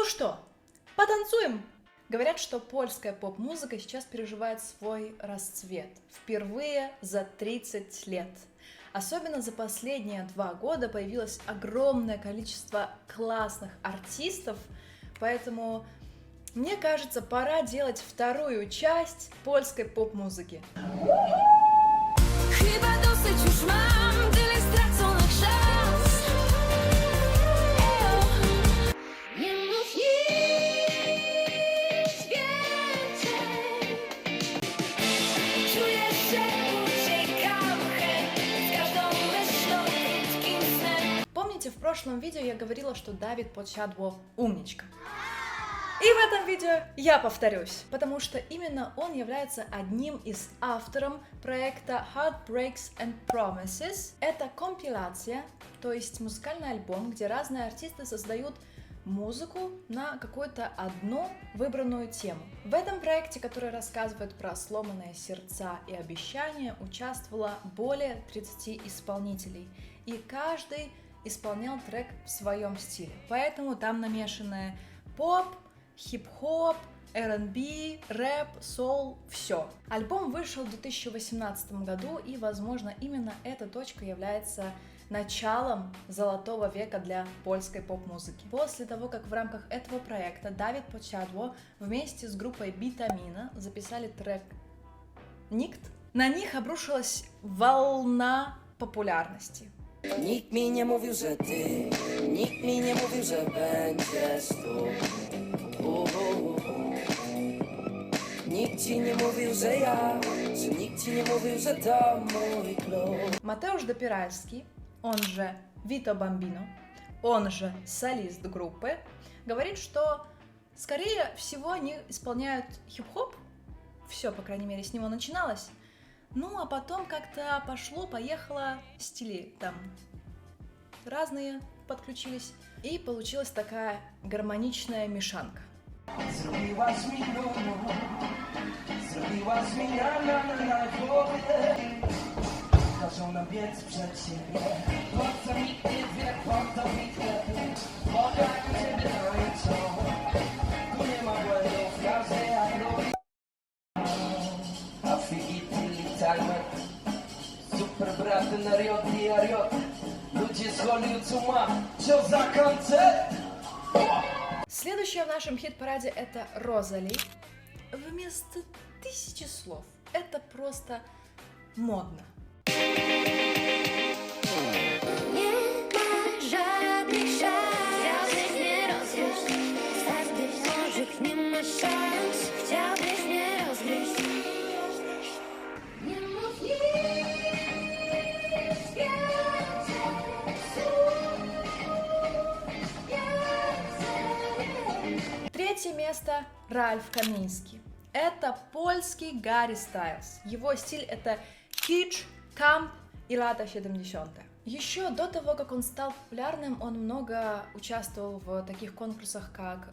Ну что, потанцуем? Говорят, что польская поп-музыка сейчас переживает свой расцвет. Впервые за 30 лет. Особенно за последние 2 года появилось огромное количество классных артистов, поэтому мне кажется, пора делать вторую часть польской поп-музыки. Помните, в прошлом видео я говорила, что Давид Podsiadło умничка. И в этом видео я повторюсь, потому что именно он является одним из авторов проекта Heartbreaks and Promises. Это компиляция, то есть музыкальный альбом, где разные артисты создают музыку на какую-то одну выбранную тему. В этом проекте, который рассказывает про сломанные сердца и обещания, участвовало более 30 исполнителей, и каждый исполнял трек в своем стиле. Поэтому там намешанное поп, хип-хоп, R&B, рэп, соул, все. Альбом вышел в 2018 году, и, возможно, именно эта точка является началом золотого века для польской поп-музыки. После того, как в рамках этого проекта Давид Podsiadło вместе с группой Bitamina записали трек «Nikt», на них обрушилась волна популярности. Nikt mi nie mówił, że ty, nikt mi nie mówił, że będziesz tu. Nikt ci nie mówił, że ja, że nikt ci nie mówił, że to mój klub. Матеуш Допиральский, он же Вито Бамбино, он же солист группы, говорит, что, скорее всего, они исполняют хип-хоп, все, по крайней мере, с него начиналось, ну, а потом как-то пошло-поехало, стили там разные подключились, и получилась такая гармоничная мешанка. Super brаты народ и орёт. Люди сходят с ума. Что за концерт? Следующая в нашем хит-параде это Розали. Вместо 1000 слов. Это просто модно. Третье место Ральф Каминский. Это польский Гарри Стайлз. Его стиль это кич, камп и лата 70-е. Еще до того, как он стал популярным, он много участвовал в таких конкурсах, как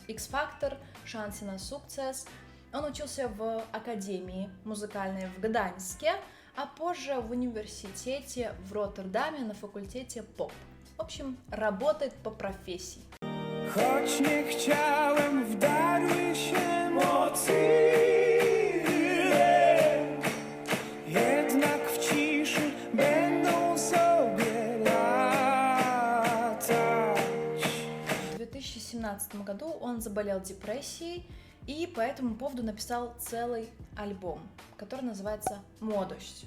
X-Factor, Шансы на сукцесс. Он учился в академии музыкальной в Гданьске, а позже в университете в Роттердаме на факультете поп. В общем, работает по профессии. Choć nie chciałem, wdarły się mocy, jednak w ciszy będą sobie latać. В 2017 году он заболел депрессией и по этому поводу написал целый альбом, который называется «Модость».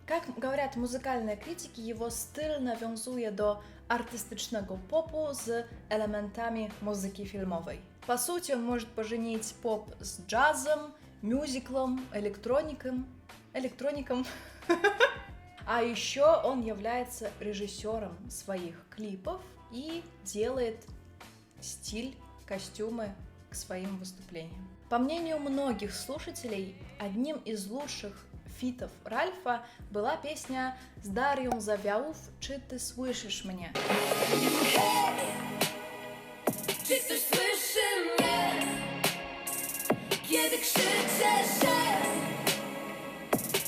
Как говорят музыкальные критики, его styl nawiązuje do artystycznego popu z elementami muzyki filmowej. По сути, он может поженить поп с джазом, мюзиклом, электроником. А еще он является режиссером своих клипов и делает стиль, костюмы к своим выступлениям. По мнению многих слушателей, одним из лучших фитов Ральфа была песня с Дарьем Завьялов «Czy ty słyszysz mnie?». Czy ktoś słyszy? ty krzyczę, że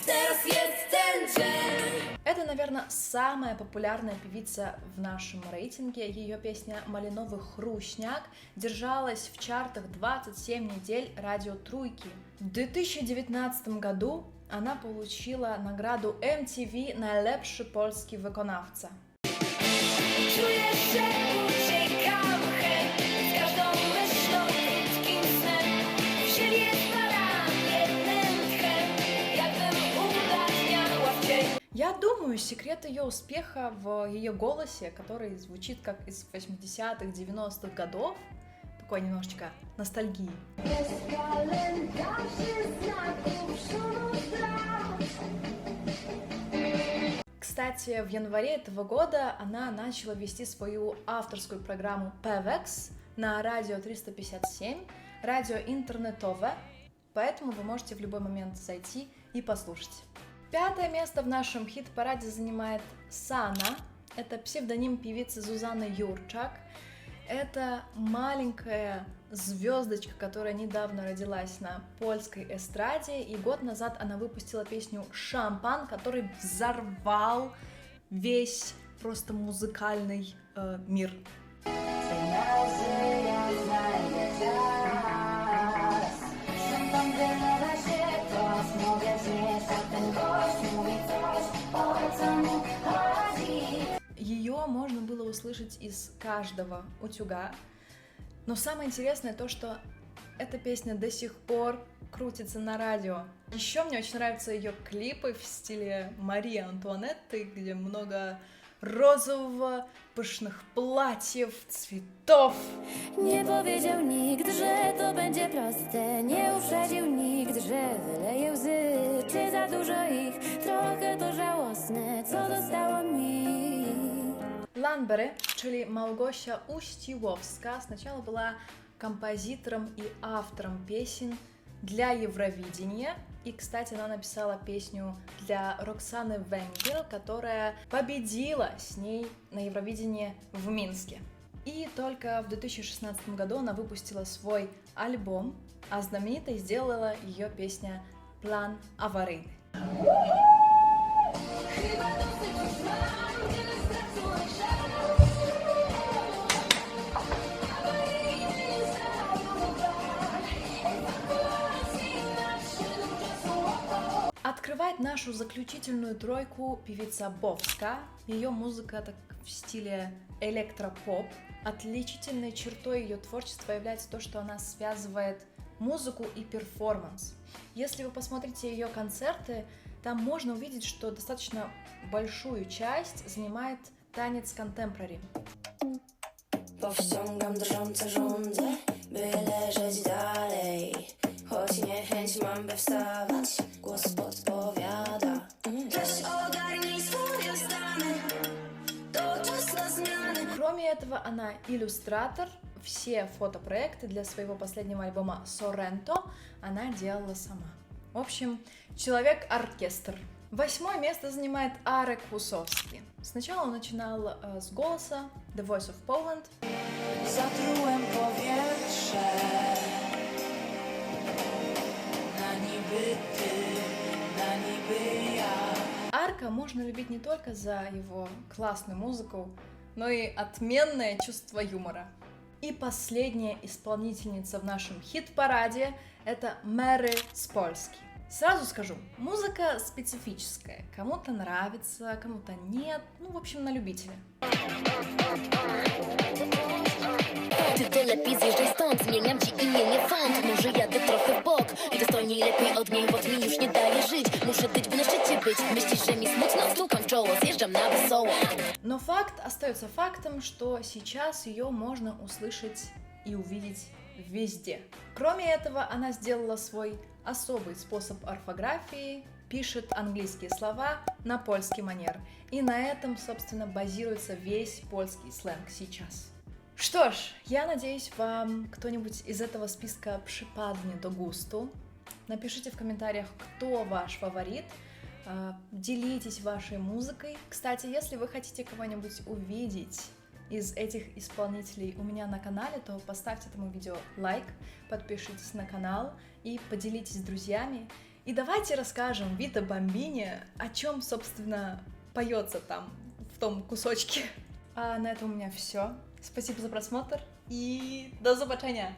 teraz jest ten dzień. Это, наверное, самая популярная певица в нашем рейтинге. Ее песня «Малиновый хрущняк» держалась в чартах 27 недель радио Труйки. В 2019 году она получила награду MTV «Najlepszy polski wykonawca». Czuję, że uciekam chęt z każdą myślą, krótkim snem. Żyję staram jednym tchem, jakbym ulatniała w cień. Я думаю, секрет ее успеха в ее голосе, который звучит как из 80-х, 90-х годов, такой немножечко ностальгии. Bez kalendarzy znaków szumów. Кстати, в январе этого года она начала вести свою авторскую программу PEVEX на радио 357, радио интернетовое, поэтому вы можете в любой момент зайти и послушать. 5 место в нашем хит-параде занимает Сана. Это псевдоним певицы Зузанны Юрчак. Это маленькая звездочка, которая недавно родилась на польской эстраде, и год назад она выпустила песню «Шампан», который взорвал весь просто музыкальный мир. Ее можно было услышать из каждого утюга, но самое интересное то, что эта песня до сих пор крутится на радио. Еще мне очень нравятся ее клипы в стиле Марии Антуанетты, где много розового, пышных платьев, цветов. Nie powiedział nikt, że to będzie proste. Nie uprzedził nikt, że wyleje łzy. Czy za dużo ich? Trochę to żałosne, co dostało mi. Ланбере, czyli Małgosia Устиловska, сначала была композитором и автором песен для Евровидения. И, кстати, она написала песню для Роксаны Венгер, которая победила с ней на Евровидении в Минске. И только в 2016 году она выпустила свой альбом, а знаменитой сделала ее песня «План аварийный». Открывает нашу заключительную тройку певица Бовска. Ее музыка так в стиле электропоп. Отличительной чертой ее творчества является то, что она связывает музыку и перформанс. Если вы посмотрите ее концерты, там можно увидеть, что достаточно большую часть занимает танец контемпорари. Powściągam drżące żądze, by leżeć dalej. Choć niechęć mam, by wstawać, głos podpowiada. Weź ogarnij swoje stany, to czas na zmiany. Кроме этого, она иллюстратор. Все фотопроекты для своего последнего альбома «Соренто» она делала сама. В общем, человек-оркестр. 8 место занимает Арек Хусовский. Сначала он начинал с голоса The Voice of Poland. Zatrułem powietrze na niby ty, na niby ja. Арка можно любить не только за его классную музыку, но и отменное чувство юмора. И последняя исполнительница в нашем хит-параде — это Мэри Спольский. Сразу скажу, музыка специфическая. Кому-то нравится, кому-то нет. Ну, в общем, на любителя. Ty to lepiej zjeżdżaj stąd, zmieniam ci imię, font. Może jadę trochę w bok i dostojniej lepiej od niej, bo ty mi już nie daje żyć. Muszę być, by na szczycie być. Myślisz, że mi smutno? Stukam w czoło, zjeżdżam на wesoło. Но факт остается фактом, что сейчас ее можно услышать и увидеть везде. Кроме этого, она сделала свой особый способ орфографии, пишет английские слова на польский манер. И на этом, собственно, базируется весь польский сленг сейчас. Что ж, я надеюсь, вам кто-нибудь из этого списка przypadnie до густу. Напишите в комментариях, кто ваш фаворит. Делитесь вашей музыкой. Кстати, если вы хотите кого-нибудь увидеть из этих исполнителей у меня на канале, то поставьте этому видео лайк, подпишитесь на канал и поделитесь с друзьями. И давайте расскажем Вито Бомбине, о чем, собственно, поется там, в том кусочке. А на этом у меня все. Спасибо за просмотр и до zobaczenia!